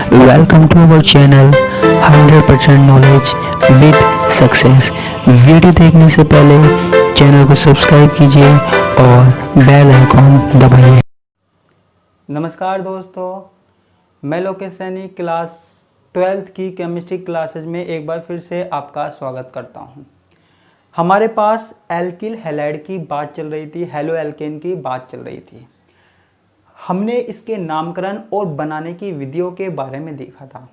Welcome to our channel 100% knowledge with success. Video देखने से पहले चैनल को सब्सक्राइब कीजिए और बेल आइकॉन दबाइए। नमस्कार दोस्तों, मैं लोकेश सैनी क्लास 12th की केमिस्ट्री क्लासेज में एक बार फिर से आपका स्वागत करता हूं। हमारे पास एल्किल हैलाइड की बात चल रही थी, हेलो एल्केन की बात चल रही थी। हमने इसके नामकरण और बनाने की विधियों के बारे में देखा था।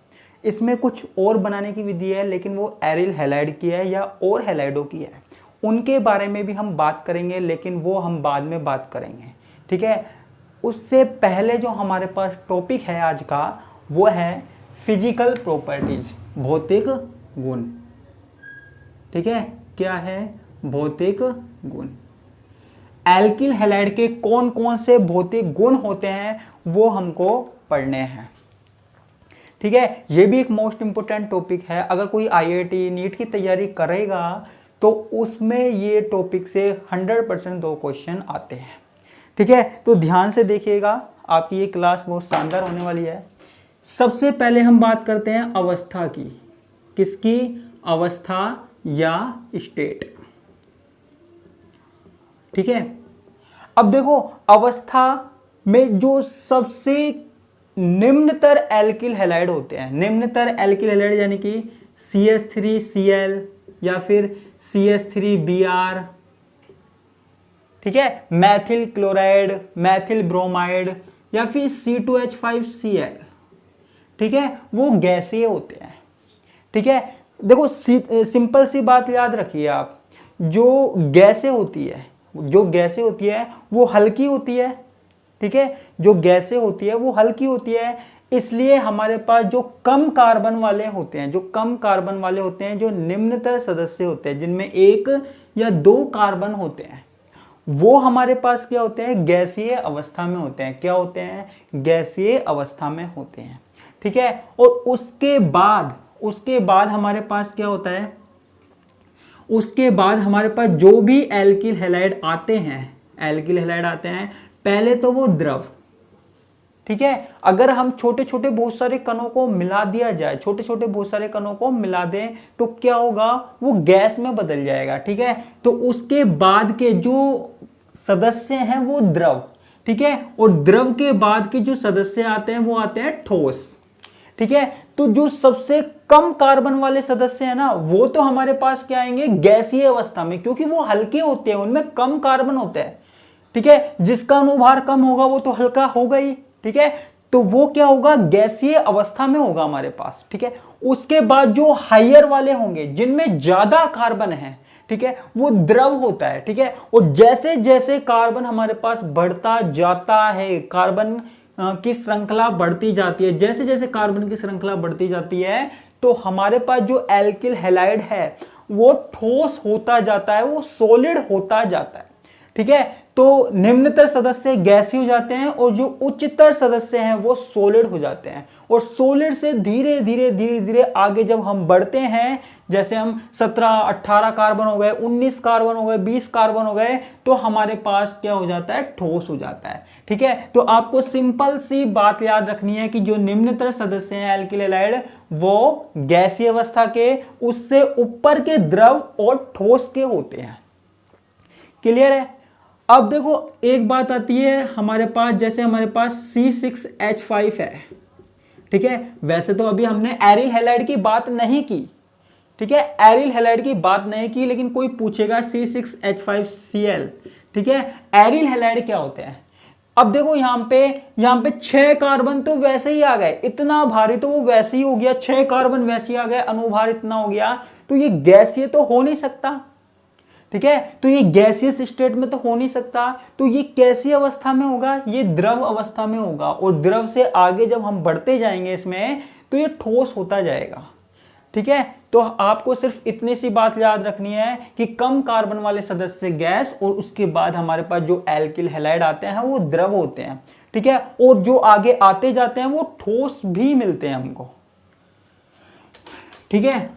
इसमें कुछ और बनाने की विधि है, लेकिन वो एरिल हैलाइड की है या और हैलाइडों की है। उनके बारे में भी हम बात करेंगे, लेकिन वो हम बाद में बात करेंगे, ठीक है। उससे पहले जो हमारे पास टॉपिक है आज का, वो है फिजिकल प्रॉपर्टीज, भौतिक गुण, ठीक है। क्या है? भौतिक गुण। एल्किल हैलाइड के कौन कौन से भौतिक गुण होते हैं वो हमको पढ़ने हैं, ठीक है। ये भी एक मोस्ट इंपोर्टेंट टॉपिक है। अगर कोई आईआईटी नीट की तैयारी करेगा तो उसमें ये टॉपिक से 100% 2 क्वेश्चन आते हैं, ठीक है। तो ध्यान से देखिएगा, आपकी ये क्लास बहुत शानदार होने वाली है। सबसे पहले हम बात करते हैं अवस्था की। किसकी? अवस्था या स्टेट, ठीक है। अब देखो, अवस्था में जो सबसे निम्नतर एल्किल हैलाइड होते हैं, निम्नतर एल्किल हैलाइड यानी कि CH3Cl या फिर CH3Br, ठीक है, मैथिल क्लोराइड, मैथिल ब्रोमाइड या फिर C2H5Cl, ठीक है, वो गैसीय होते हैं, ठीक है। देखो, सिंपल सी बात याद रखिए आप, जो गैसें होती है वो हल्की होती है, ठीक है। जो गैसें होती है वो हल्की होती है, इसलिए हमारे पास जो कम कार्बन वाले होते हैं, जो निम्नतर सदस्य होते हैं, जिनमें 1 या 2 कार्बन होते हैं, वो हमारे पास क्या होते हैं? गैसीय अवस्था में होते हैं। क्या होते हैं? गैसीय अवस्था में होते हैं, ठीक है। और उसके बाद हमारे पास क्या होता है? उसके बाद हमारे पास जो भी एल्किल हैलाइड आते हैं, पहले तो वो द्रव, ठीक है। अगर हम छोटे छोटे बहुत सारे कणों को मिला दिया जाए, तो क्या होगा? वो गैस में बदल जाएगा, ठीक है। तो उसके बाद के जो सदस्य हैं वो द्रव, ठीक है। और द्रव के बाद के जो सदस्य आते हैं वो आते हैं ठोस, ठीक है। तो जो सबसे कम कार्बन वाले सदस्य हैं ना, वो तो हमारे पास क्या आएंगे? गैसीय अवस्था में, क्योंकि वो हल्के होते हैं, उनमें कम कार्बन होते हैं, ठीक है। जिसका अनुभार कम होगा वो तो हल्का होगा ही, ठीक है। तो वो क्या होगा? गैसीय अवस्था में होगा हमारे पास, ठीक है। उसके बाद जो हायर वाले होंगे, जिनमें ज्यादा कार्बन है, ठीक है, वो द्रव होता है, ठीक है। और जैसे जैसे कार्बन हमारे पास बढ़ता जाता है, कार्बन की श्रृंखला बढ़ती जाती है, जैसे जैसे कार्बन की श्रृंखला बढ़ती जाती है, तो हमारे पास जो एल्किल हैलाइड है वो ठोस होता जाता है, वो सॉलिड होता जाता है, ठीक है। तो निम्नतर सदस्य गैसीय हो जाते हैं और जो उच्चतर सदस्य हैं वो सॉलिड हो जाते हैं। और सॉलिड से धीरे धीरे आगे जब हम बढ़ते हैं, जैसे हम 17 18 कार्बन हो गए, 19 कार्बन हो गए, 20 कार्बन हो गए, तो हमारे पास क्या हो जाता है? ठोस हो जाता है, ठीक है। तो आपको सिंपल सी बात याद रखनी है कि जो निम्नतर सदस्य हैं एल्किल हैलाइड, वो गैसीय अवस्था के, उससे ऊपर के द्रव और ठोस के होते हैं। क्लियर है? अब देखो, एक बात आती है हमारे पास, जैसे हमारे पास C6H5 है, ठीक है। वैसे तो अभी हमने एरिल हैलाइड की बात नहीं की, ठीक है, एरिल हैलाइड की बात नहीं की, लेकिन कोई पूछेगा C6H5Cl, ठीक है, एरिल हैलाइड क्या होते हैं? अब देखो, यहाँ पे 6 कार्बन तो वैसे ही आ गए, इतना भारी तो वो वैसे ही हो गया, 6 कार्बन वैसे ही आ गए, अनुभार इतना हो गया, तो ये गैसीय तो हो नहीं सकता, ठीक है। तो ये गैसियस स्टेट में तो हो नहीं सकता, तो ये कैसी अवस्था में होगा? ये द्रव अवस्था में होगा। और द्रव से आगे जब हम बढ़ते जाएंगे इसमें, तो ये ठोस होता जाएगा, ठीक है। तो आपको सिर्फ इतनी सी बात याद रखनी है कि कम कार्बन वाले सदस्य गैस, और उसके बाद हमारे पास जो एल्किल हैलाइड आते हैं वो द्रव होते हैं, ठीक है। और जो आगे आते जाते हैं वो ठोस भी मिलते हैं हमको, ठीक है।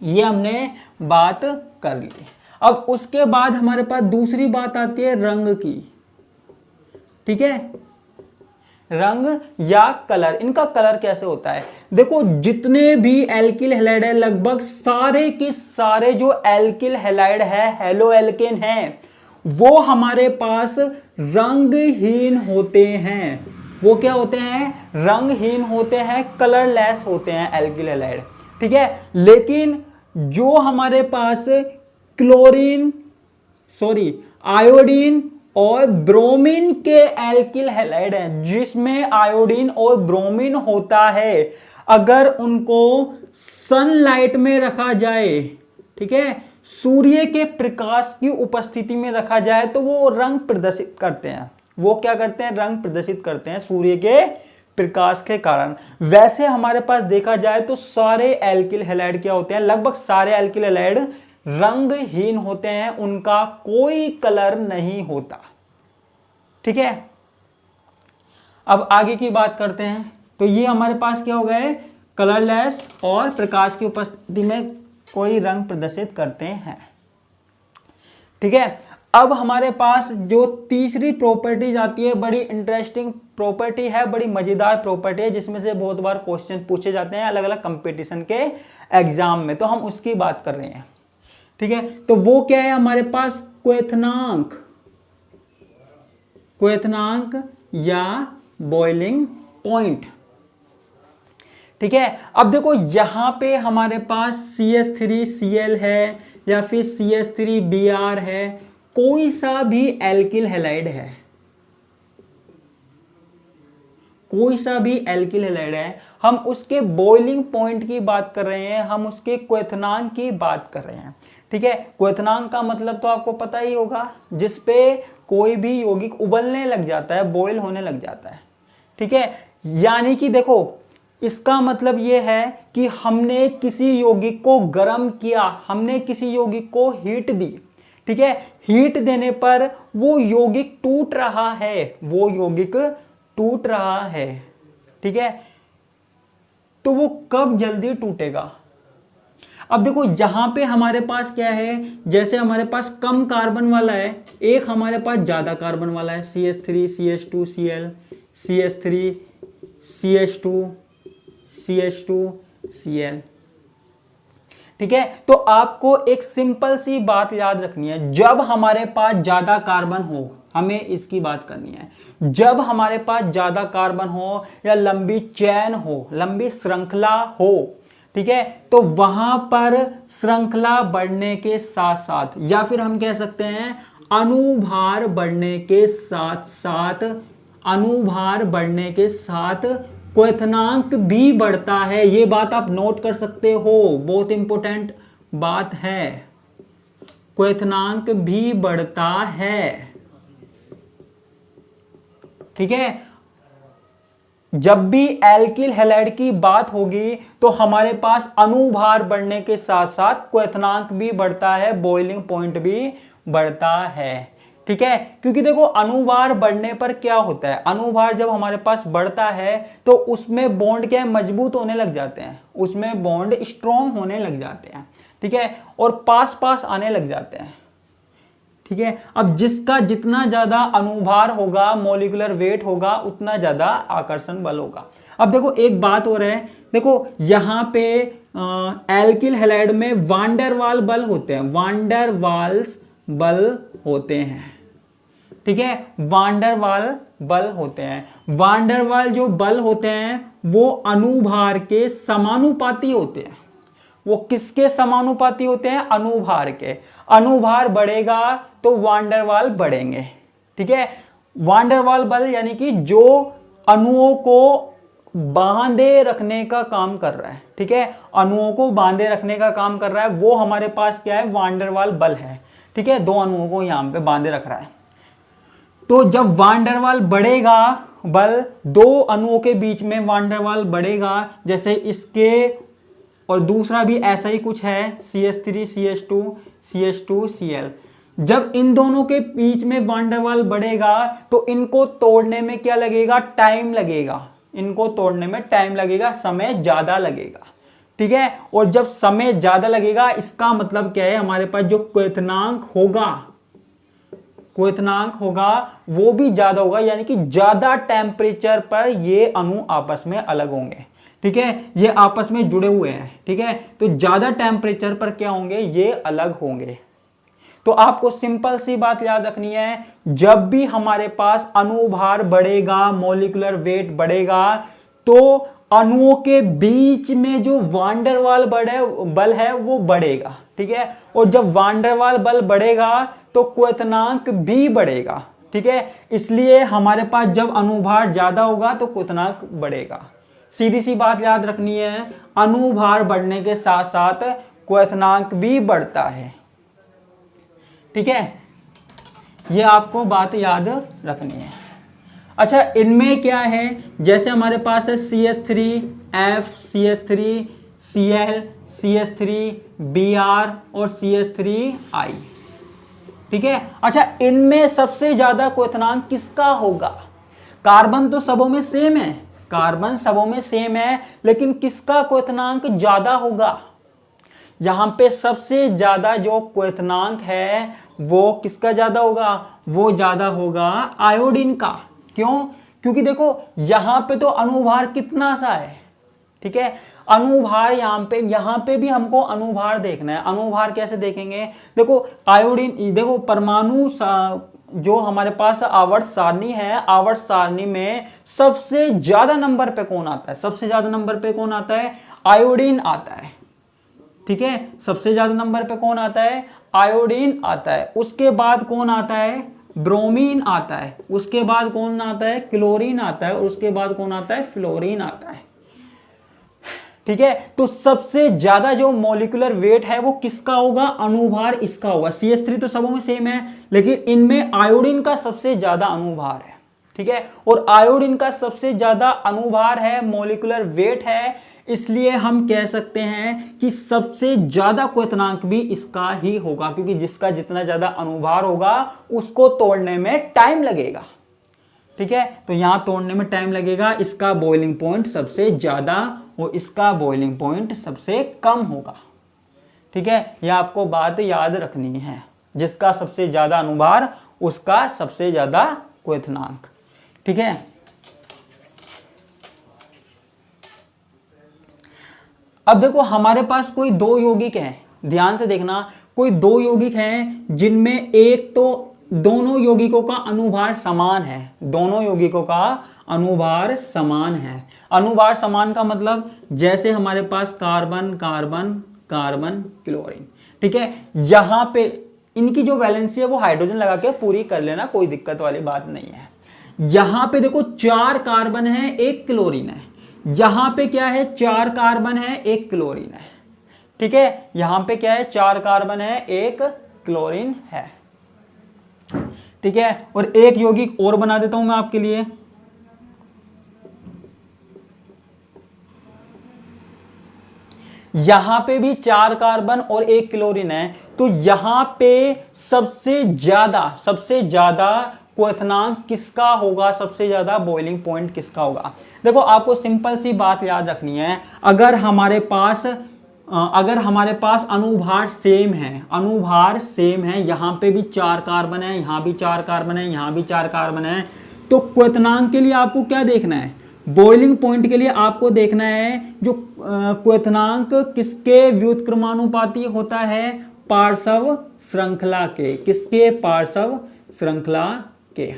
ये हमने बात कर ली। अब उसके बाद हमारे पास दूसरी बात आती है रंग की, ठीक है। रंग या कलर। इनका कलर कैसे होता है, देखो जितने भी एल्किल हैलाइड है लगभग सारे के सारे जो एल्किल हैलाइड है हेलो एल्केन है वो हमारे पास रंगहीन होते हैं। वो क्या होते हैं, रंगहीन होते हैं, कलरलेस होते हैं एल्किल हैलाइड, ठीक है। लेकिन जो हमारे पास आयोडीन और ब्रोमीन के एल्किल हैलाइड हैं जिसमें आयोडीन और ब्रोमीन होता है, अगर उनको सनलाइट में रखा जाए, ठीक है, सूर्य के प्रकाश की उपस्थिति में रखा जाए तो वो रंग प्रदर्शित करते हैं। वो क्या करते हैं, रंग प्रदर्शित करते हैं सूर्य के प्रकाश के कारण। वैसे हमारे पास देखा जाए तो सारे एल्किल हैलाइड क्या होते हैं, लगभग सारे एल्किल हैलाइड रंगहीन होते हैं, उनका कोई कलर नहीं होता, ठीक है। अब आगे की बात करते हैं, तो ये हमारे पास क्या हो गए, कलरलेस और प्रकाश की उपस्थिति में कोई रंग प्रदर्शित करते हैं, ठीक है। अब हमारे पास जो तीसरी प्रॉपर्टीज आती है, बड़ी इंटरेस्टिंग प्रॉपर्टी है, बड़ी मजेदार प्रॉपर्टी है, जिसमें से बहुत बार क्वेश्चन पूछे जाते हैं अलग अलग कंपटीशन के एग्जाम में, तो हम उसकी बात कर रहे हैं, ठीक है। तो वो क्या है हमारे पास, क्वेथनांक या बॉइलिंग पॉइंट, ठीक है। अब देखो यहां पे हमारे पास CH3Cl है या फिर CH3Br है, कोई सा भी एल्किल हैलाइड है, कोई सा भी एल्किल हैलाइड है, हम उसके बॉइलिंग पॉइंट की बात कर रहे हैं, हम उसके क्वेथनांक की बात कर रहे हैं, ठीक है। क्वेथनांक का मतलब तो आपको पता ही होगा, जिसपे कोई भी यौगिक उबलने लग जाता है, बॉयल होने लग जाता है, ठीक है। यानी कि देखो इसका मतलब यह है कि हमने किसी यौगिक को गर्म किया, हमने किसी यौगिक को हीट दी, ठीक है। हीट देने पर वो यौगिक टूट रहा है, वो यौगिक टूट रहा है, ठीक है। तो वो कब जल्दी टूटेगा, अब देखो यहां पे हमारे पास क्या है, जैसे हमारे पास कम कार्बन वाला है, एक हमारे पास ज्यादा कार्बन वाला है, CH3 CH2 Cl, CH3 CH2 CH2 Cl, ठीक है। तो आपको एक सिंपल सी बात याद रखनी है, जब हमारे पास ज्यादा कार्बन हो, हमें इसकी बात करनी है, जब हमारे पास ज्यादा कार्बन हो या लंबी चेन हो, लंबी श्रृंखला हो, ठीक है, तो वहां पर श्रृंखला बढ़ने के साथ साथ, या फिर हम कह सकते हैं अनुभार बढ़ने के साथ साथ, अनुभार बढ़ने के साथ क्वेथनांक भी बढ़ता है। ये बात आप नोट कर सकते हो, बहुत इंपॉर्टेंट बात है, क्वेथनांक भी बढ़ता है, ठीक है। जब भी एल्किल हैलाइड की बात होगी तो हमारे पास अनुभार बढ़ने के साथ साथ क्वेथनांक भी बढ़ता है, बॉइलिंग पॉइंट भी बढ़ता है, ठीक है। क्योंकि देखो अनुभार बढ़ने पर क्या होता है, अनुभार जब हमारे पास बढ़ता है तो उसमें बॉन्ड क्या है, मजबूत होने लग जाते हैं, उसमें बॉन्ड स्ट्रॉन्ग होने लग जाते हैं, ठीक है, और पास पास आने लग जाते हैं, ठीक है। अब जिसका जितना ज्यादा अनुभार होगा, मॉलिक्यूलर वेट होगा, उतना ज्यादा आकर्षण बल होगा। अब देखो एक बात हो रहा है, देखो यहां पे एल्किल हैलाइड में वांडरवाल बल होते हैं, वांडरवाल्स बल होते हैं, ठीक है, वांडरवाल बल होते हैं। वांडरवाल जो बल होते हैं वो अनुभार के समानुपाती होते हैं। वो किसके समानुपाती होते हैं, अनुभार के। अनुभार बढ़ेगा तो वांडरवाल बढ़ेंगे, ठीक है। वांडरवाल बल यानी कि जो अणुओं को बांधे रखने का काम कर रहा है, ठीक है, अणुओं को बांधे रखने का काम कर रहा है, वो हमारे पास क्या है, वांडरवाल बल है, ठीक है। दो अणुओं को यहां पे बांधे रख रहा है। तो जब वांडरवाल बढ़ेगा, बल दो अणुओं के बीच में वांडरवाल बढ़ेगा, जैसे इसके और दूसरा भी ऐसा ही कुछ है, CH3 CH2 CH2 Cl। जब इन दोनों के बीच में वांडरवाल बढ़ेगा तो इनको तोड़ने में क्या लगेगा, टाइम लगेगा, इनको तोड़ने में टाइम लगेगा, समय ज्यादा लगेगा, ठीक है। और जब समय ज्यादा लगेगा इसका मतलब क्या है, हमारे पास जो क्वेथनांक होगा क्वथनांक होगा वो भी ज्यादा होगा, यानी कि ज्यादा टेम्परेचर पर ये अणु आपस में अलग होंगे। ठीक है, ये आपस में जुड़े हुए हैं। ठीक है, तो ज्यादा टेम्परेचर पर क्या होंगे, ये अलग होंगे। तो आपको सिंपल सी बात याद रखनी है, जब भी हमारे पास अणुभार बढ़ेगा, मॉलिक्यूलर वेट बढ़ेगा, तो अणुओं के बीच में जो वांडरवाल बल है वो बढ़ेगा। ठीक है, और जब वांडरवाल बल बढ़ेगा तो क्वथनांक भी बढ़ेगा। ठीक है, इसलिए हमारे पास जब अणुभार ज्यादा होगा तो क्वथनांक बढ़ेगा। सीधी सी बात याद रखनी है, अणुभार बढ़ने के साथ साथ क्वथनांक भी बढ़ता है। ठीक है, ये आपको बात याद रखनी है। अच्छा, इनमें क्या है, जैसे हमारे पास है CH3F, CH3 Cl, CH3 Br और CH3I। ठीक है, अच्छा इनमें सबसे ज्यादा क्वथनांक किसका होगा? कार्बन तो सबों में सेम है, कार्बन सबों में सेम है, लेकिन किसका क्वथनांक ज्यादा होगा? यहां पे सबसे ज्यादा जो क्वथनांक है वो किसका ज्यादा होगा? वो ज्यादा होगा आयोडीन का। क्यों? क्योंकि देखो यहां पे तो अणुभार कितना सा है। ठीक है, अणुभार यहां पे भी हमको अणुभार देखना है। अणुभार कैसे देखेंगे? देखो आयोडीन, देखो परमाणु जो हमारे पास आवर्त सारणी है, आवर्त सारणी में सबसे ज्यादा नंबर पे कौन आता है? सबसे ज्यादा नंबर पे कौन आता है? आयोडीन आता है। ठीक है, सबसे ज्यादा नंबर पे कौन आता है? आयोडीन आता है। उसके बाद कौन आता है? ब्रोमीन आता है। उसके बाद कौन आता है? क्लोरीन आता है। और उसके बाद कौन आता है? फ्लोरीन आता है। ठीक है, तो सबसे ज्यादा जो मॉलिक्यूलर वेट है वो किसका होगा? अणुभार इसका होगा। CH3 तो सबों में सेम है, लेकिन इनमें आयोडीन का सबसे ज्यादा अणुभार है। ठीक है, और आयोडीन का सबसे ज्यादा अणुभार है, मॉलिक्यूलर वेट है, इसलिए हम कह सकते हैं कि सबसे ज्यादा क्वथनांक भी इसका ही होगा, क्योंकि जिसका जितना ज्यादा अणुभार होगा उसको तोड़ने में टाइम लगेगा। ठीक है, तो यहां तोड़ने में टाइम लगेगा। इसका बॉइलिंग पॉइंट सबसे ज्यादा और इसका बॉइलिंग पॉइंट सबसे कम होगा। ठीक है, यह आपको बात याद रखनी है, जिसका सबसे ज्यादा अणुभार उसका सबसे ज्यादा क्वथनांक। ठीक है, अब देखो हमारे पास कोई दो यौगिक हैं, ध्यान से देखना, कोई दो यौगिक हैं जिनमें एक तो दोनों यौगिकों का अणुभार समान है। दोनों यौगिकों का अणुभार समान है। अणुभार समान का मतलब जैसे हमारे पास कार्बन कार्बन कार्बन क्लोरीन। ठीक है, यहां पे इनकी जो वैलेंसी है वो हाइड्रोजन लगा के पूरी कर लेना, कोई दिक्कत वाली बात नहीं है। यहां पे देखो 4 कार्बन है, 1 क्लोरीन है। यहां पे क्या है? 4 कार्बन है, 1 क्लोरीन है। ठीक है, यहां पे क्या है? 4 कार्बन है, 1 क्लोरीन है। ठीक है, और एक यौगिक और बना देता हूं मैं आपके लिए। यहां पे भी 4 कार्बन और 1 क्लोरीन है, तो यहां पे सबसे ज्यादा क्वथनांक किसका होगा? सबसे ज्यादा बॉइलिंग पॉइंट किसका होगा? देखो आपको सिंपल सी बात याद रखनी है, अगर हमारे पास अणुभार सेम है, यहां पे भी 4 कार्बन है, यहां भी 4 कार्बन है, यहां भी 4 कार्बन है, तो क्वथनांक के लिए आपको क्या देखना है? बॉइलिंग पॉइंट के लिए आपको देखना है जो क्वथनांक किसके व्युत्क्रमानुपाती होता है? पार्श्व श्रृंखला के। किसके? पार्श्व श्रृंखला के।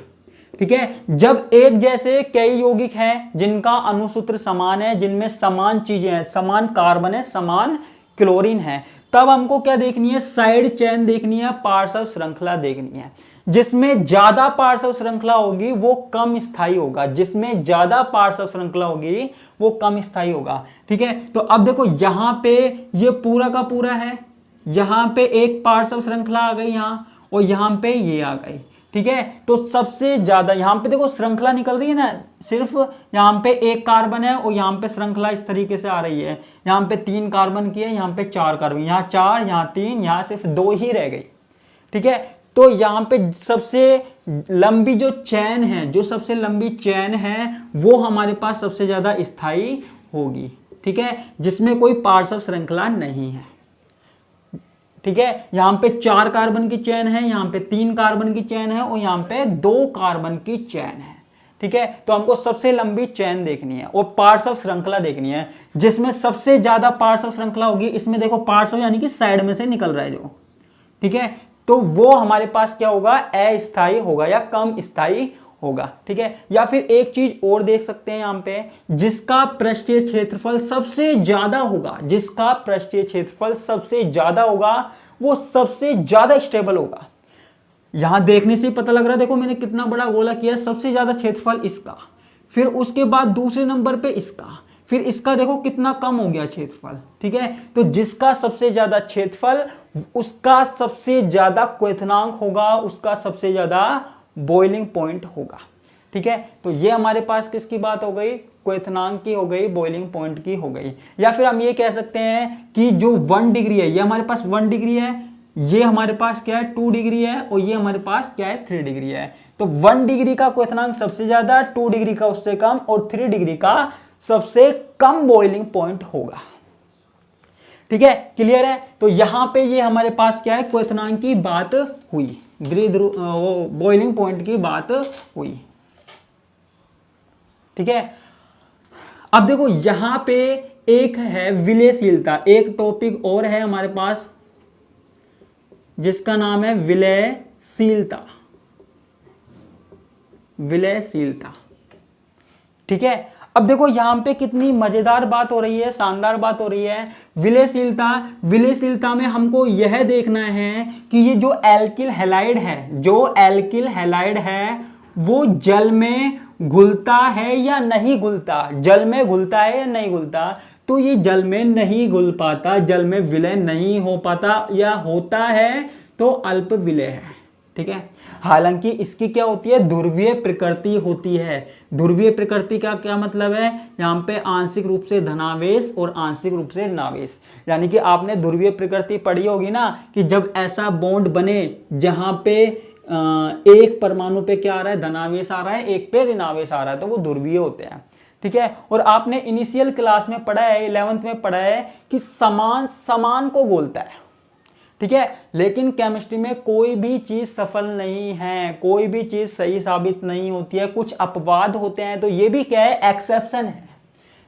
ठीक है, जब एक जैसे कई यौगिक हैं जिनका अणुसूत्र समान है, जिनमें समान चीजें हैं, समान कार्बन है, समान क्लोरीन है, तब हमको क्या देखनी है? साइड चेन देखनी है, पार्श्व श्रृंखला देखनी है। जिसमें ज्यादा पार्श्व श्रृंखला होगी वो कम स्थायी होगा। जिसमें ज्यादा पार्श्व श्रृंखला होगी वो कम स्थायी होगा। ठीक है, तो अब देखो यहां पे ये पूरा का पूरा है, यहां पे एक पार्श्व श्रृंखला आ गई यहां, और यहां पे ये आ गई। ठीक है, तो सबसे ज्यादा यहां पे देखो श्रृंखला निकल रही है ना, सिर्फ यहां पे 1 कार्बन है और यहां पे श्रृंखला इस तरीके से आ रही है। यहां पे 3 कार्बन की है, यहां पे 4 कार्बन, यहां 4, यहां 3, यहां सिर्फ 2 ही रह गई। ठीक है, तो यहां पे सबसे लंबी जो चैन है, वो हमारे पास सबसे ज्यादा स्थायी होगी। ठीक है, जिसमें कोई पार्श्व श्रृंखला नहीं है। ठीक है, यहाँ पे 4 कार्बन की चेन है, यहाँ पे 3 कार्बन की चेन है और यहाँ पे 2 कार्बन की चेन है। ठीक है, तो हमको सबसे लंबी चेन देखनी है और पार्ट्स ऑफ श्रृंखला देखनी है, जिसमें सबसे ज्यादा पार्ट्स ऑफ श्रृंखला होगी। इसमें देखो पार्ट्स ऑफ यानी कि साइड में से निकल रहा है जो, ठीक है, तो वो हमारे पास क्या होगा, अस्थायी होगा या कम स्थायी होगा। ठीक है, या फिर एक चीज और देख सकते हैं यहाँ पे, जिसका पृष्ठीय क्षेत्रफल सबसे ज्यादा होगा, जिसका पृष्ठीय क्षेत्रफल सबसे ज्यादा होगा वो सबसे ज्यादा स्टेबल होगा। यहां देखने से पता लग रहा है, देखो मैंने कितना बड़ा गोला किया, सबसे ज्यादा क्षेत्रफल इसका, फिर उसके बाद दूसरे नंबर पे इसका, फिर इसका देखो कितना कम हो गया क्षेत्रफल। ठीक है, तो जिसका सबसे ज्यादा क्षेत्रफल उसका सबसे ज्यादा क्वथनांक होगा, उसका सबसे ज्यादा बॉइलिंग पॉइंट होगा। ठीक है, तो ये हमारे पास किसकी बात हो गई, क्वथनांक की हो गई, बॉइलिंग पॉइंट की हो गई। या फिर हम ये कह सकते हैं कि जो 1 डिग्री है, ये हमारे पास 1 डिग्री है, ये हमारे पास क्या है 2 डिग्री है और ये हमारे पास क्या है 3 डिग्री है। तो 1 डिग्री का क्वथनांक सबसे ज्यादा, 2 डिग्री का उससे कम और 3 डिग्री का सबसे कम बॉइलिंग पॉइंट होगा। ठीक है, क्लियर है। तो यहां पे ये हमारे पास क्या है, क्वथनांक की बात हुई, बॉइलिंग पॉइंट की बात हुई। ठीक है, अब देखो यहां पे एक है विलयशीलता, एक टॉपिक और है हमारे पास जिसका नाम है विलयशीलता, विलयशीलता। ठीक है, अब देखो यहां पे कितनी मजेदार बात हो रही है, शानदार बात हो रही है। विलयशीलता, विलयशीलता में हमको यह देखना है कि ये जो एल्किल हैलाइड है, जो एल्किल हैलाइड है वो जल में घुलता है या नहीं घुलता, जल में घुलता है या नहीं घुलता। तो ये जल में नहीं घुल पाता, जल में विलय नहीं हो पाता, या होता है तो अल्प विलय है। ठीक है, हालांकि इसकी क्या होती है, ध्रुवीय प्रकृति होती है। ध्रुवीय प्रकृति का क्या मतलब है, यहाँ पे आंशिक रूप से धनावेश और आंशिक रूप से ऋणावेश, यानी कि आपने ध्रुवीय प्रकृति पढ़ी होगी ना, कि जब ऐसा बॉन्ड बने जहां पे एक परमाणु पे क्या आ रहा है, धनावेश आ रहा है, एक पे ऋणावेश आ रहा है, तो वो ध्रुवीय होते हैं। ठीक है, और आपने इनिशियल क्लास में पढ़ा है, 11th में पढ़ा है कि समान समान को बोलता है। ठीक है, लेकिन केमिस्ट्री में कोई भी चीज सफल नहीं है, कोई भी चीज सही साबित नहीं होती है, कुछ अपवाद होते हैं, तो ये भी क्या है, एक्सेप्शन है।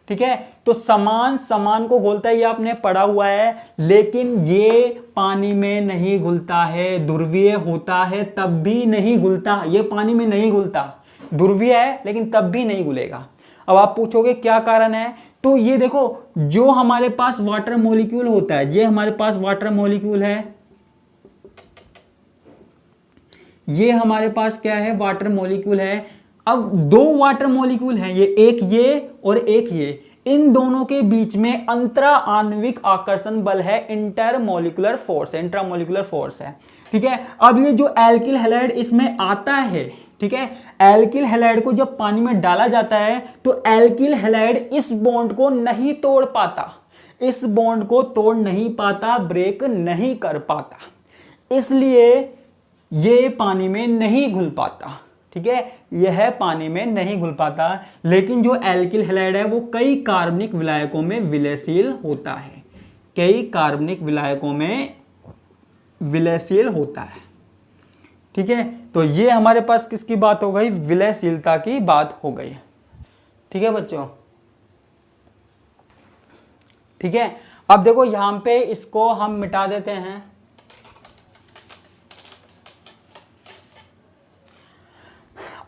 ठीक है, तो समान समान को घुलता है, ये आपने पढ़ा हुआ है, लेकिन ये पानी में नहीं घुलता है, ध्रुवीय होता है तब भी नहीं घुलता, ये पानी में नहीं घुलता, ध्रुवीय है लेकिन तब भी नहीं घुलेगा। अब आप पूछोगे क्या कारण है, तो ये देखो जो हमारे पास वाटर मॉलिक्यूल होता है, ये हमारे पास वाटर मॉलिक्यूल है, ये हमारे पास क्या है, वाटर मॉलिक्यूल है। अब 2 वाटर मॉलिक्यूल हैं, ये और एक ये, इन दोनों के बीच में अंतरा आणविक आकर्षण बल है, इंटरमोलिकुलर फोर्स है, इंट्रामोलिकुलर फोर्स है। ठीक है, अब ये जो एल्किल हैलाइड इसमें आता है, ठीक है, एल्किल हैलाइड को जब पानी में डाला जाता है तो एल्किल हैलाइड इस बॉन्ड को नहीं तोड़ पाता, इस बॉन्ड को तोड़ नहीं पाता, ब्रेक नहीं कर पाता, इसलिए ये पानी में नहीं घुल पाता। ठीक है, यह पानी में नहीं घुल पाता, लेकिन जो एल्किल हैलाइड है वो कई कार्बनिक विलायकों में विलयशील होता है, कई कार्बनिक विलायकों में विलयशील होता है। ठीक है, तो ये हमारे पास किसकी बात हो गई, विलयशीलता की बात हो गई। ठीक है बच्चों, ठीक है, अब देखो यहां पे इसको हम मिटा देते हैं।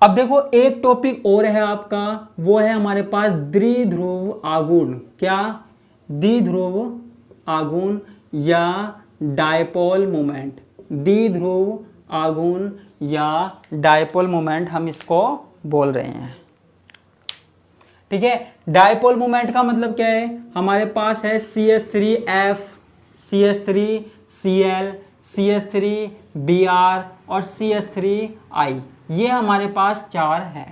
अब देखो एक टॉपिक और है आपका, वो है हमारे पास द्विध्रुव आघूर्ण। क्या, द्विध्रुव आघूर्ण या डायपोल मोमेंट, द्विध्रुव आघूर्ण या डायपोल मोमेंट हम इसको बोल रहे हैं। ठीक है, डायपोल मोमेंट का मतलब क्या है, हमारे पास है CH3F, CH3Cl, CH3Br और CH3I, ये हमारे पास 4 है।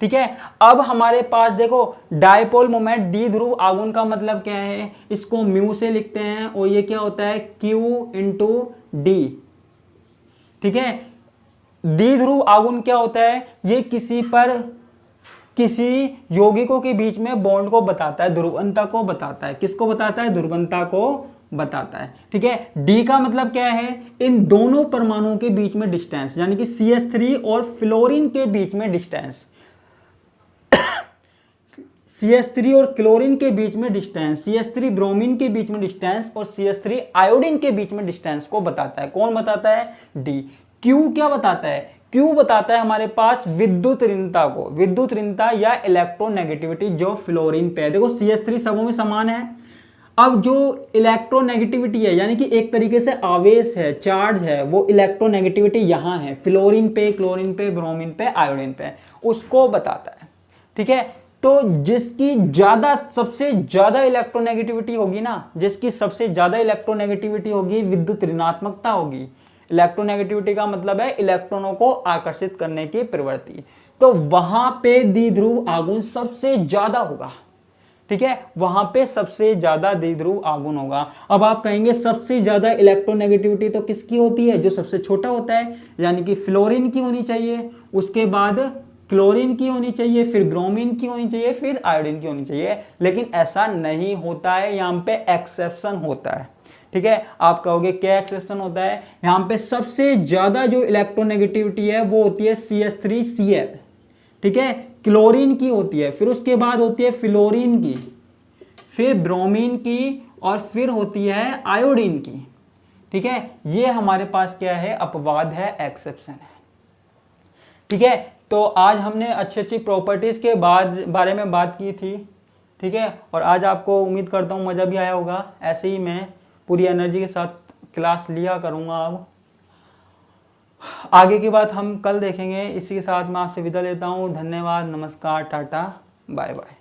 ठीक है, अब हमारे पास देखो डायपोल मोमेंट, द्विध्रुव आघूर्ण का मतलब क्या है, इसको म्यू से लिखते हैं और ये क्या होता है Q × D। ठीक है, द्विध्रुव आघूर्ण क्या होता है, ये किसी यौगिकों के बीच में बॉन्ड को बताता है, ध्रुवणता को बताता है, किसको बताता है, ध्रुवणता को बताता है। ठीक है, डी का मतलब क्या है, इन दोनों परमाणुओं के बीच में डिस्टेंस, यानी कि CH3 और फ्लोरीन के बीच में डिस्टेंस, CH3 और क्लोरीन के बीच में डिस्टेंस, CH3 ब्रोमीन के बीच में डिस्टेंस और CH3 आयोडीन के बीच में डिस्टेंस को बताता है। कौन बताता है? डी। क्यू क्या बताता है? क्यू बताता है हमारे पास विद्युत ऋणता को, विद्युत ऋणता या इलेक्ट्रोनेगेटिविटी जो फ्लोरीन पे है। देखो CH3 सबों में समान है, अब जो इलेक्ट्रोनेगेटिविटी है यानी कि एक तरीके से आवेश है, चार्ज है, वो इलेक्ट्रोनेगेटिविटी यहाँ है फ्लोरीन पे, क्लोरीन पे, ब्रोमीन पे, आयोडीन पे, उसको बताता है। ठीक है, तो जिसकी ज्यादा, सबसे ज्यादा इलेक्ट्रोनेगेटिविटी होगी ना, जिसकी सबसे ज्यादा इलेक्ट्रोनेगेटिविटी होगी, विद्युत ऋणात्मकता होगी। इलेक्ट्रोनेगेटिविटी का मतलब है इलेक्ट्रॉनों को आकर्षित करने की प्रवृत्ति, तो वहां पे द्विध्रुव आघूर्ण सबसे ज्यादा होगा। ठीक है, वहां पे सबसे ज्यादा द्विध्रुव आघूर्ण होगा। अब आप कहेंगे सबसे ज्यादा इलेक्ट्रोनेगेटिविटी तो किसकी होती है? जो सबसे छोटा होता है, यानी कि फ्लोरीन की होनी चाहिए, उसके बाद क्लोरीन की होनी चाहिए, फिर ब्रोमीन की होनी चाहिए, फिर आयोडीन की होनी चाहिए। लेकिन ऐसा नहीं होता है, यहाँ पे एक्सेप्शन होता है। ठीक है, आप कहोगे क्या एक्सेप्शन होता है? यहाँ पे सबसे ज्यादा जो इलेक्ट्रोनेगेटिविटी है वो होती है CH3Cl। ठीक है, क्लोरीन की होती है, फिर उसके बाद होती है फ्लोरीन की, फिर ब्रोमीन की, और फिर होती है आयोडीन की। ठीक है, ये हमारे पास क्या है? अपवाद है, एक्सेप्शन है। ठीक है, तो आज हमने अच्छी अच्छी प्रॉपर्टीज के बारे में बात की थी। ठीक है, और आज आपको उम्मीद करता हूँ मज़ा भी आया होगा। ऐसे ही मैं पूरी एनर्जी के साथ क्लास लिया करूँगा। अब आगे की बात हम कल देखेंगे। इसी के साथ मैं आपसे विदा लेता हूँ। धन्यवाद, नमस्कार, टाटा, बाय बाय।